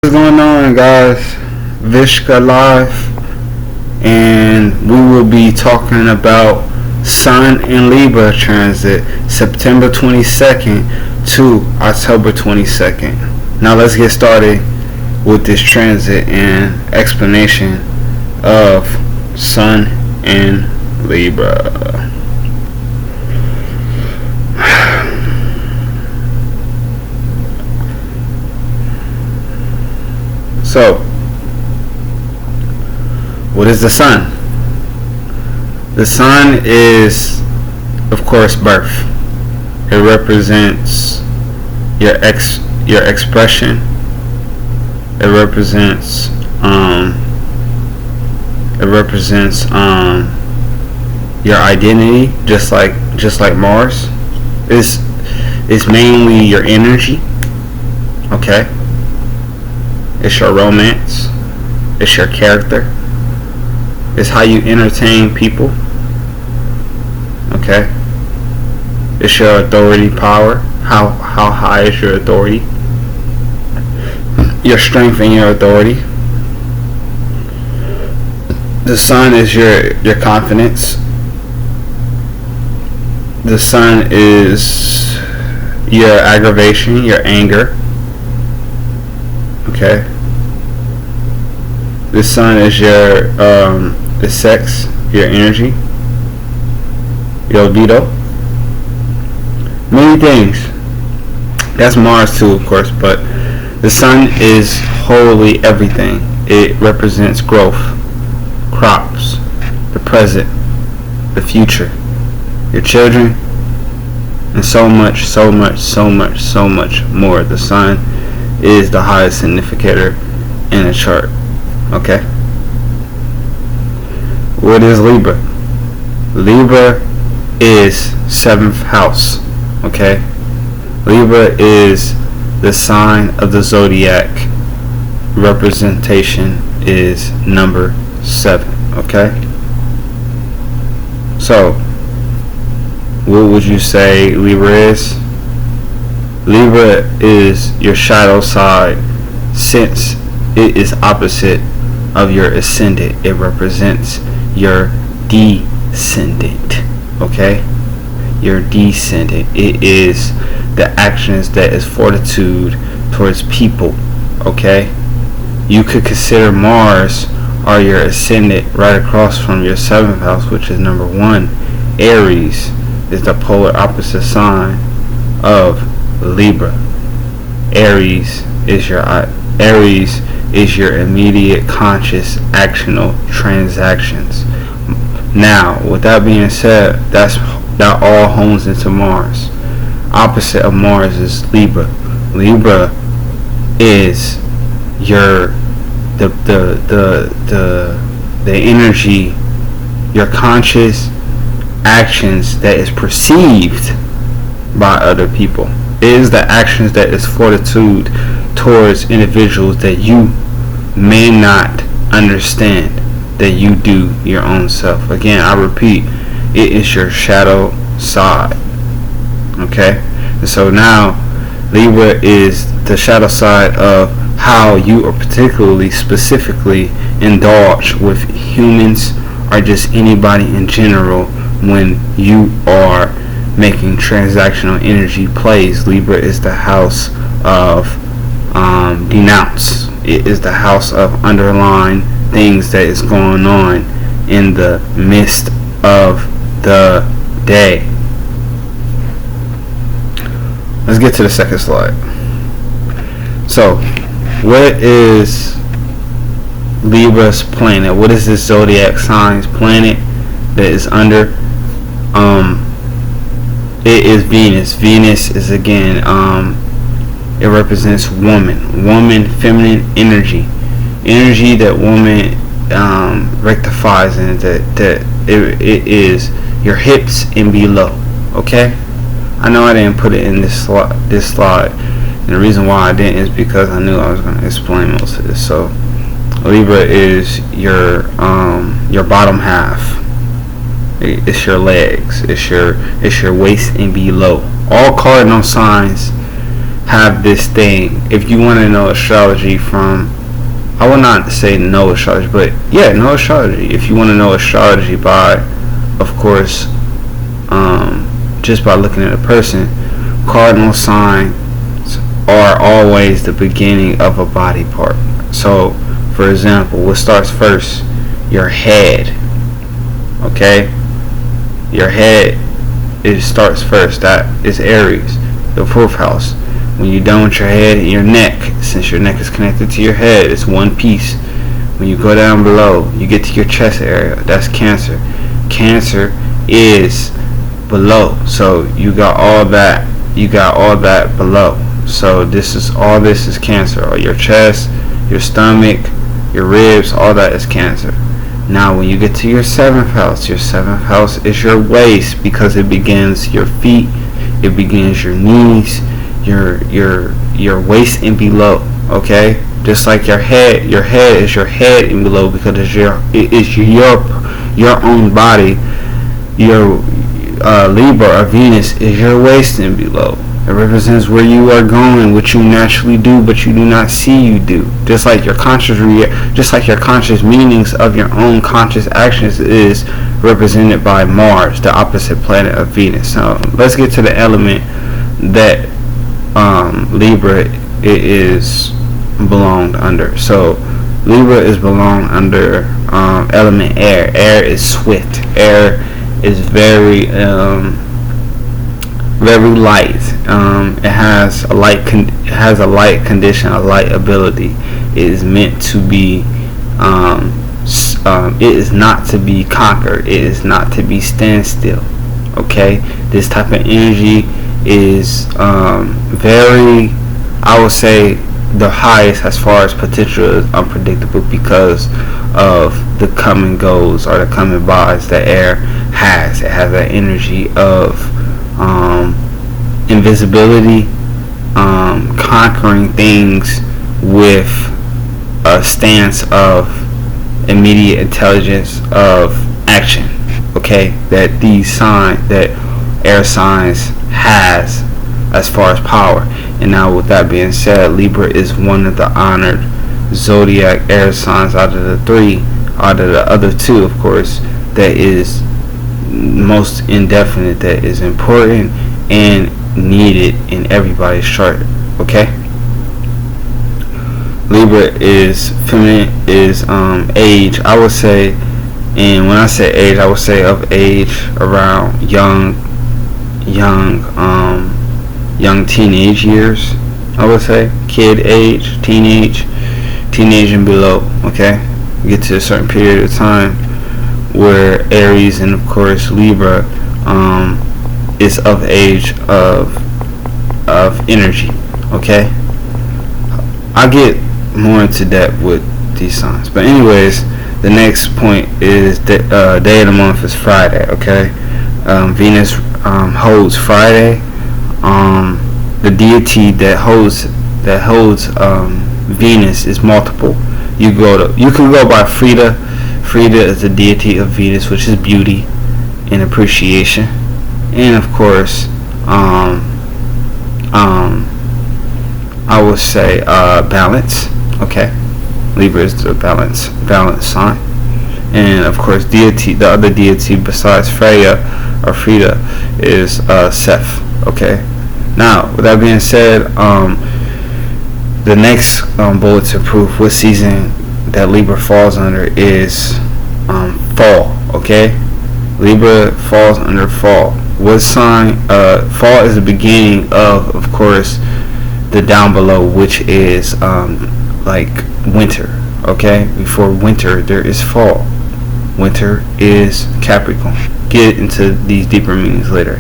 What's going on, guys? Vishka live, and we will be talking about Sun and Libra transit September 22nd to October 22nd. Now let's get started with this transit and explanation of Sun and Libra. So, what is the sun? The sun is, of course, birth. It represents your expression. It represents your identity, just like Mars. Is mainly your energy. Okay. It's your romance. It's your character. It's how you entertain people. Okay. It's your authority power. How high is your authority? Your strength and your authority. The sun is your confidence. The sun is your aggravation, your anger. Okay. The sun is your the sex, your energy, your libido. Many things. That's Mars too, of course, but the sun is wholly everything. It represents growth, crops, the present, the future, your children, and so much more. The sun is the highest significator in a chart. Okay. What is Libra? Libra is 7th house. Okay. Libra is the sign of the zodiac. Representation is number 7. Okay. So, what would you say Libra is? Libra is your shadow side, since it is opposite of your ascendant. It represents your descendant. Okay? Your descendant. It is the actions that is fortitude towards people. Okay? You could consider Mars or your ascendant right across from your 7th house, which is number 1. Aries is the polar opposite sign of Libra. Aries is your immediate conscious actional transactions. Now, with that being said, that all hones into Mars. Opposite of Mars is Libra. Libra is your the energy, your conscious actions that is perceived by other people. It is the actions that is fortitude towards individuals that you may not understand, that you do your own self. Again, I repeat, it is your shadow side. Okay? And so now, Libra is the shadow side of how you are particularly, specifically indulge with humans or just anybody in general when you are making transactional energy plays. Libra is the house of denounce. It is the house of underlying things that is going on in the midst of the day. Let's get to the second slide. So, what is Libra's planet? What is this zodiac sign's planet that is under? It is Venus. Venus is again, it represents woman, feminine energy that woman rectifies, and that it is your hips and below. Okay, I know I didn't put it in this slide, and the reason why I didn't is because I knew I was going to explain most of this. So Libra is your bottom half. It's your legs. It's your waist and below. All cardinal signs have this thing. If you want to know astrology from, I will not say know astrology, but yeah, know astrology. If you want to know astrology by, of course, just by looking at a person, cardinal signs are always the beginning of a body part. So, for example, what starts first? Your head. Okay? Your head, it starts first. That is Aries, the 4th house. When you're done with your head and your neck, since your neck is connected to your head, it's one piece. When you go down below, you get to your chest area. That's Cancer. Cancer is below. So you got all that. You got all that below. So this is Cancer. Or your chest, your stomach, your ribs, all that is Cancer. Now when you get to your 7th house is your waist, because it begins your feet, it begins your knees, your waist and below. Okay, just like your head is your head and below, because it is your own body. Your Libra or Venus is your waist and below. It represents where you are going, what you naturally do, but you do not see you do. Just like your conscious meanings of your own conscious actions is represented by Mars, the opposite planet of Venus. So let's get to the element that Libra is belonged under. So Libra is belonged under element air. Air is swift. Air is very light. It has a light condition, a light ability. It is meant to be. It is not to be conquered. It is not to be standstill. Okay, this type of energy is very, I would say, the highest as far as potential is unpredictable, because of the come and goes or the come and buys that air has. It has that energy of invisibility, conquering things with a stance of immediate intelligence of action. Okay, that air signs has as far as power. And now with that being said, Libra is one of the honored zodiac air signs out of the other two, of course, that is most indefinite, that is important and needed in everybody's chart. Okay, Libra is feminine, is age, I would say, and when I say age, I would say of age around young teenage years. I would say kid age, teenage and below. Okay, you get to a certain period of time where Aries and of course Libra is of age of energy. Okay, I'll get more into depth with these signs, but anyways, the next point is that day of the month is Friday. Okay, Venus holds Friday. The deity that holds Venus is multiple. You can go by Frida. Frida is the deity of Venus, which is beauty and appreciation, and of course, I would say balance. Okay, Libra is the balance sign, and of course, the other deity besides Freya or Frida is Seth. Okay. Now, with that being said, the next bulletin proof, what season that Libra falls under is fall. Okay, Libra falls under fall. What sign? Fall is the beginning of course, the down below, which is like winter. Okay, before winter there is fall. Winter is Capricorn. Get into these deeper meanings later.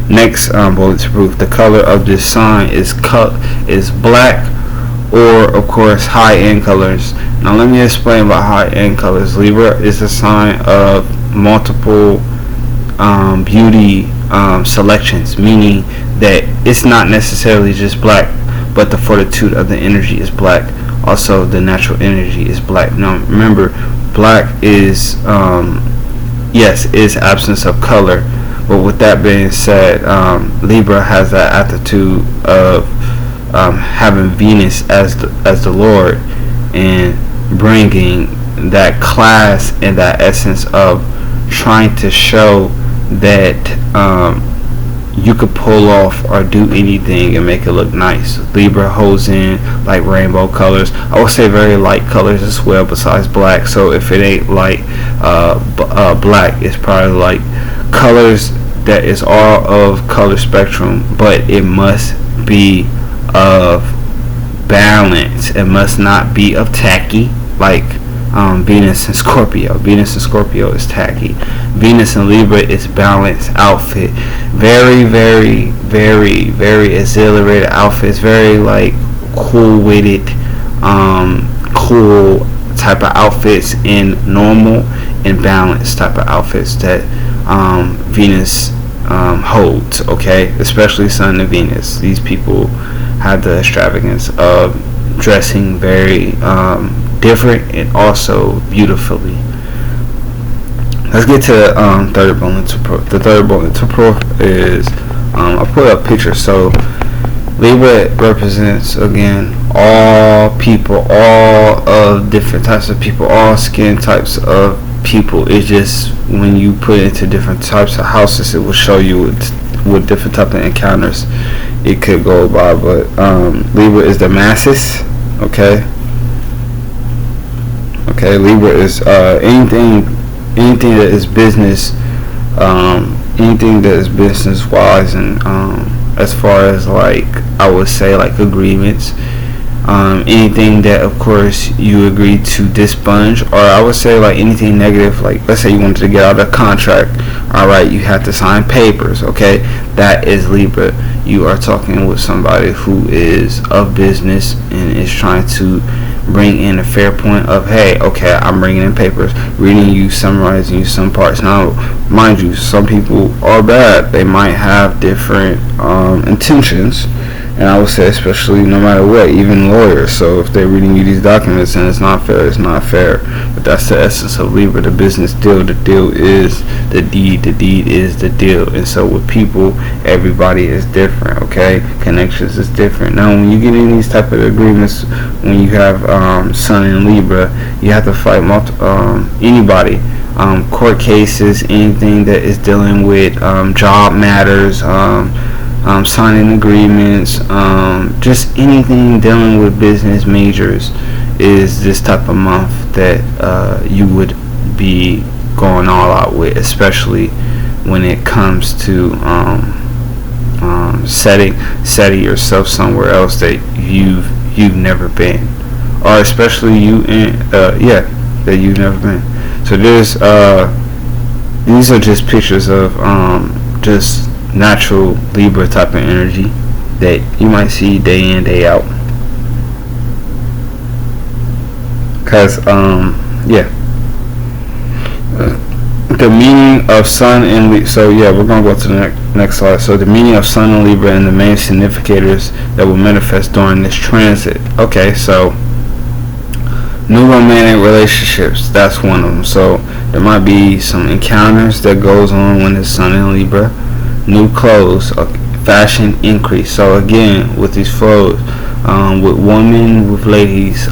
Next bullet proof, the color of this sign is black, or of course high-end colors. Now let me explain about high-end colors. Libra is a sign of multiple beauty selections, meaning that it's not necessarily just black, but the fortitude of the energy is black. Also, the natural energy is black. Now remember, black is is absence of color. But with that being said, Libra has that attitude of having Venus as the Lord, and bringing that class and that essence of trying to show that you could pull off or do anything and make it look nice. Libra holds in like rainbow colors. I would say very light colors as well, besides black. So if it ain't like black, it's probably like colors that is all of color spectrum, but it must be of balance. It must not be of tacky, like Venus and Scorpio. Venus and Scorpio is tacky. Venus and Libra is balanced outfit. Very, very, very, very exhilarated outfits. Very like cool-witted, cool type of outfits, in normal and balanced type of outfits that Venus holds. Okay, especially Sun and Venus. These people have the extravagance of dressing very different and also beautifully. Let's get to the third bone temporal. The third bone temporal is I put up pictures. So Libra represents, again, all people, all of different types of people, all skin types of people. It's just when you put it into different types of houses, it will show you what different type of encounters it could go by. But Libra is the masses. Okay, Libra is anything that is business, anything that is business wise, and as far as like, I would say, like agreements, anything that of course you agree to dispunge, or I would say like anything negative, like let's say you wanted to get out of a contract, alright, you have to sign papers. Okay, that is Libra. You are talking with somebody who is of business and is trying to bring in a fair point of, hey, okay, I'm bringing in papers, reading you, summarizing you some parts. Now, mind you, some people are bad. They might have different intentions, and I would say, especially no matter what, even lawyers. So if they're reading you these documents and it's not fair, it's not fair. But that's the essence of Libra, the business deal. The deal is the deed. The deed is the deal. And so with people, everybody is different. Okay, connections is different. Now, when you get in these type of agreements, when you have Sun in Libra, you have to fight anybody. Court cases, anything that is dealing with job matters, signing agreements, just anything dealing with business majors is this type of month that you would be going all out with, especially when it comes to setting yourself somewhere else that you've never been, or especially that you've never been. So there's these are just pictures of just natural Libra type of energy that you might see day in, day out. Because the meaning of Sun and Libra. So we're gonna go to the next slide. So the meaning of Sun and Libra and the main significators that will manifest during this transit. Okay, so new romantic relationships, that's one of them. So there might be some encounters that goes on when it's Sun and Libra. New clothes, fashion increase. So again, with these flows, with women, with ladies,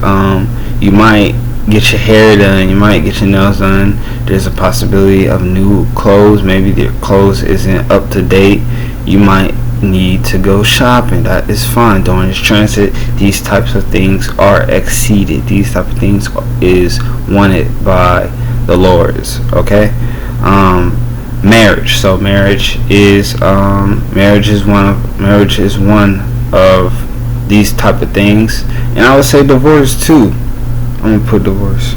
you might get your hair done, you might get your nails done. There's a possibility of new clothes. Maybe your clothes isn't up to date. You might need to go shopping. That is fine. During this transit, these types of things are exceeded. These type of things is wanted by the Lords. Okay. Marriage. So marriage is one of these type of things, and I would say divorce too. I'm gonna put divorce,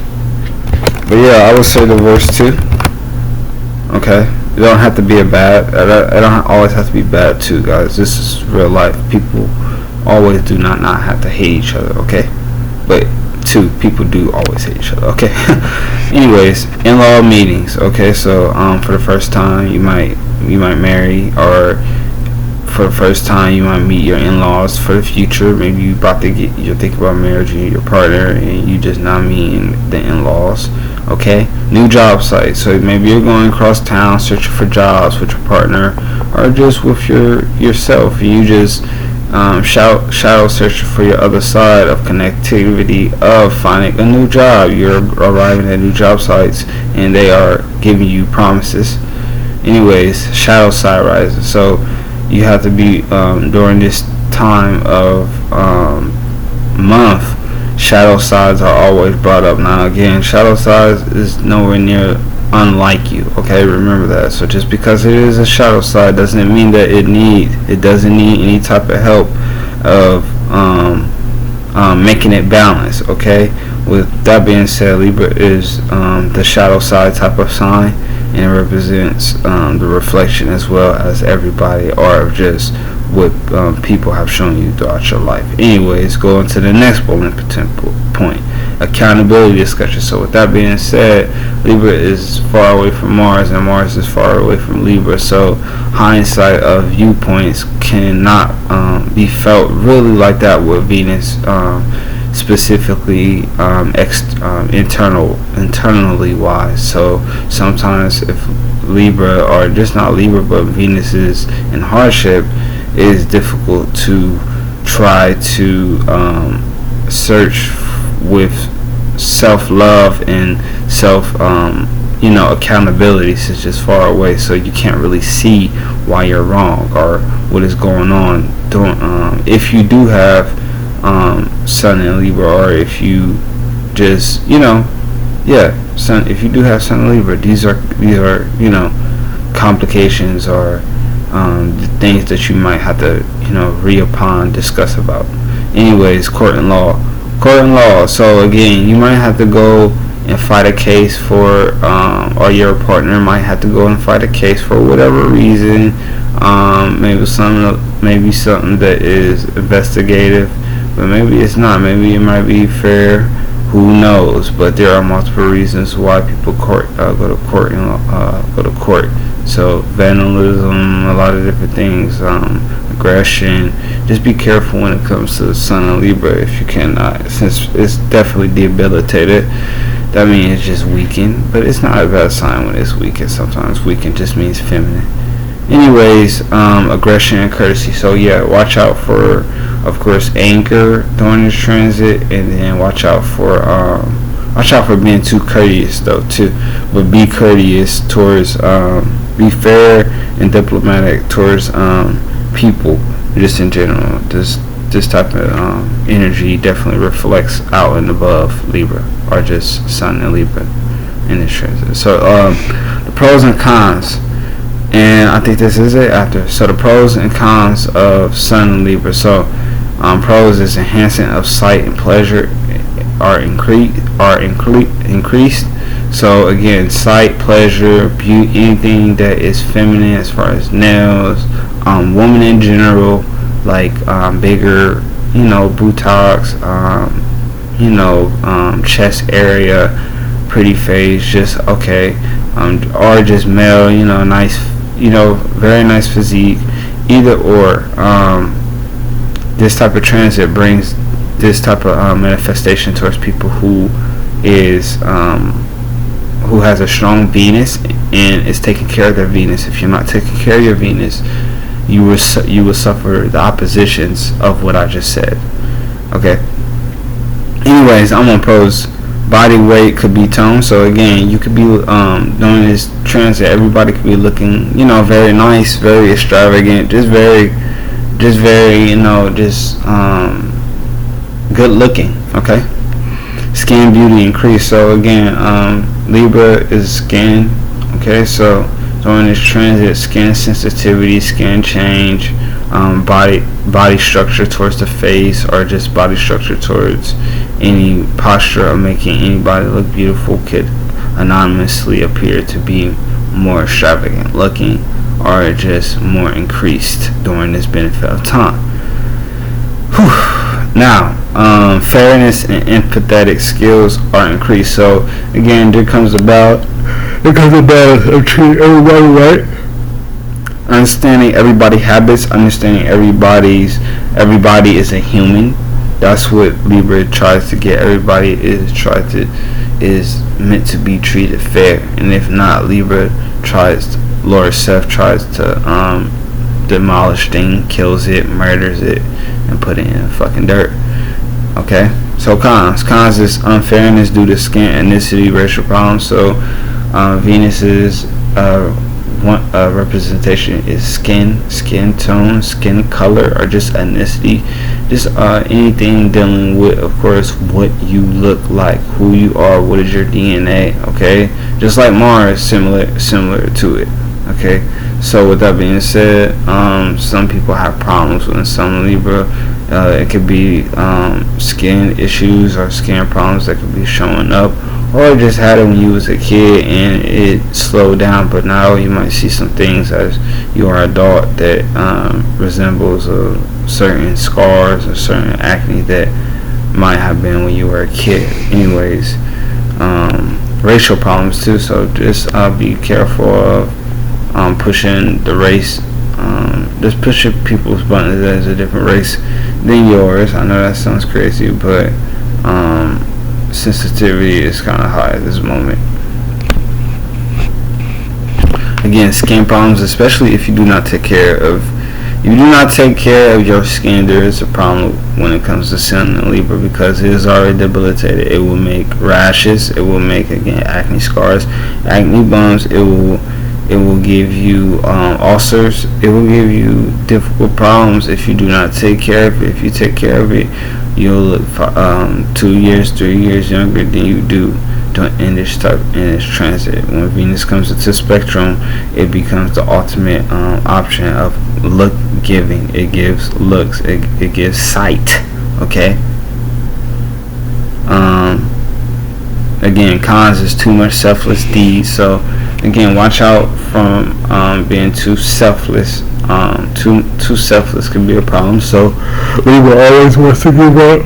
but I would say divorce too. Okay, it don't have to be a bad. It don't always have to be bad too, guys. This is real life. People always do not have to hate each other. Okay, but people do always hate each other. Okay. Anyways, in-law meetings. Okay, so for the first time you might marry, or for the first time you might meet your in-laws for the future. Maybe you're thinking about marriage and your partner, and you just not meeting the in-laws. Okay, new job site. So maybe you're going across town searching for jobs with your partner, or just with yourself. You just shadow searching for your other side of connectivity, of finding a new job. You're arriving at new job sites and they are giving you promises. Anyways, shadow side rising. So you have to be during this time of month, shadow sides are always brought up. Now again, shadow sides is nowhere near unlike you, okay? Remember that. So just because it is a shadow side doesn't mean that it doesn't need any type of help of making it balance, okay? With that being said, Libra is the shadow side type of sign, and it represents the reflection as well as everybody, or just what people have shown you throughout your life. Anyways, going to the next bullet point, accountability discussion. So with that being said, Libra is far away from Mars and Mars is far away from Libra, so hindsight of viewpoints cannot be felt really like that with Venus, specifically internally wise. So sometimes if Libra, or just not Libra but Venus is in hardship, it is difficult to try to search with self-love and accountability, since it's far away, so you can't really see why you're wrong or what is going on. If you do have Sun in Libra, or if you just Sun, if you do have Sun in Libra, these are complications, or the things that you might have to discuss about. Anyways, court and law. So again, you might have to go and fight a case for, or your partner might have to go and fight a case for whatever reason. Maybe something that is investigative, but maybe it's not. Maybe it might be fair. Who knows? But there are multiple reasons why people go to court. So vandalism, a lot of different things, aggression. Just be careful when it comes to the Sun and Libra if you cannot, since it's definitely debilitated. That means it's just weakened, but it's not a bad sign when it's weakened. Sometimes weakened just means feminine. Anyways, aggression and courtesy. So yeah, watch out for, of course, anger during this transit, and then watch out for being too courteous though too. But be courteous towards, be fair and diplomatic towards people, just in general. This type of energy definitely reflects out and above Libra, or just Sun and Libra in this transit. So the pros and cons. And I think this is it after. So the pros and cons of Sun and Libra. So pros is enhancing of sight and pleasure are increased. So again, sight, pleasure, beauty, anything that is feminine as far as nails, woman in general, like bigger, buttocks, chest area, pretty face, just okay, or just male, nice, very nice physique, either or. This type of transit brings this type of manifestation towards people who has a strong Venus and is taking care of their Venus. If you're not taking care of your Venus, you will suffer the oppositions of what I just said. Okay. Anyways, I'm on pros. Body weight could be toned. So again, you could be during this transit, everybody could be looking, very nice, very extravagant, just very, good looking. Okay. Skin beauty increase. So again, Libra is skin. Okay, so during this transit, skin sensitivity, skin change, body structure towards the face, or just body structure towards any posture of making anybody look beautiful, could anonymously appear to be more extravagant looking, or just more increased during this benefit of time. Now, fairness and empathetic skills are increased. So again, there comes about treating everybody right, understanding everybody's habits, understanding everybody is a human. That's what Libra tries to get. Everybody is meant to be treated fair, and if not, Libra Lord Seth tries to demolish thing, kills it, murders it, and put it in fucking dirt. Okay, so cons is unfairness due to skin, ethnicity, racial problems. So Venus's representation is skin tone, skin color, or just ethnicity, just anything dealing with, of course, what you look like, who you are, what is your DNA. Okay, just like Mars, similar to it. Okay, so with that being said, some people have problems with Sun Libra. It could be skin issues or skin problems that could be showing up, or just had it when you was a kid and it slowed down, but now you might see some things as you are an adult that resembles certain scars or certain acne that might have been when you were a kid. Anyways, racial problems too, so just be careful of pushing the race, just pushing people's buttons as a different race than yours. I know that sounds crazy, but sensitivity is kind of high at this moment. Again, skin problems, especially if you do not take care of your skin, there is a problem when it comes to Sun and Libra, because it is already debilitated. It will make rashes, it will make, again, acne scars, acne bumps, it will give you ulcers, it will give you difficult problems if you do not take care of it. If you take care of it, you'll look 2 years, 3 years younger than you do in this transit. When Venus comes into spectrum, it becomes the ultimate option of look giving. It gives looks, it gives sight. Okay. Again, cons is too much selfless deeds. So again, watch out from being too selfless. Too selfless can be a problem. So Libra always wants to give up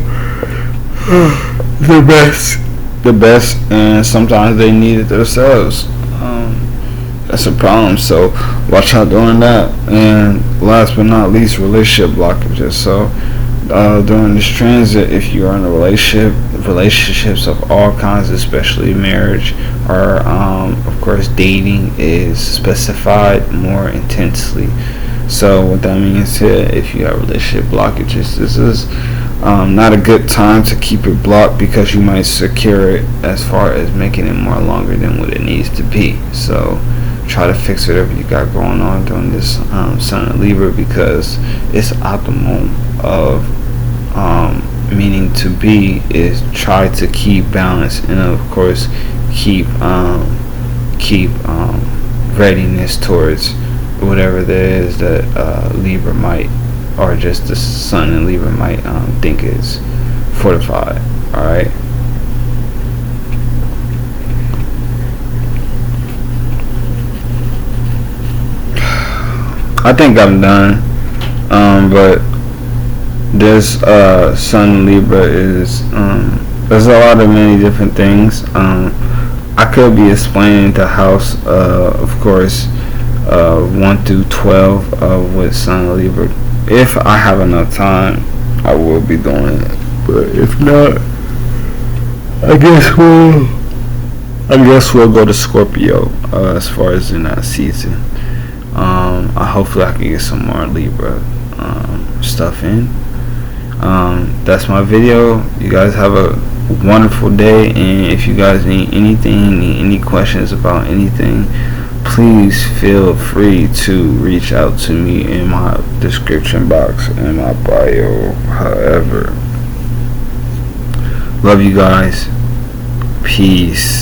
the best, and sometimes they need it themselves. That's a problem. So watch out doing that. And last but not least, relationship blockages. So during this transit, if you are in a relationships of all kinds, especially marriage or of course dating, is specified more intensely. So what that means here, if you have relationship blockages, this is not a good time to keep it blocked, because you might secure it as far as making it more longer than what it needs to be. So try to fix whatever you got going on during this Sun and Libra, because it's optimum of meaning to be is try to keep balance, and of course keep readiness towards whatever there is that Libra might, or just the Sun and Libra might think is fortified. Alright, I think I'm done. But this Sun and Libra is there's a lot of many different things. I could be explaining the house, of course, 1 through 12 with Sun and Libra. If I have enough time, I will be doing it. But if not, I guess we'll go to Scorpio as far as in that season. Hopefully I can get some more Libra stuff in. That's my video. You guys have a wonderful day, and if you guys need anything, any questions about anything, please feel free to reach out to me in my description box, in my bio, however. Love you guys. Peace.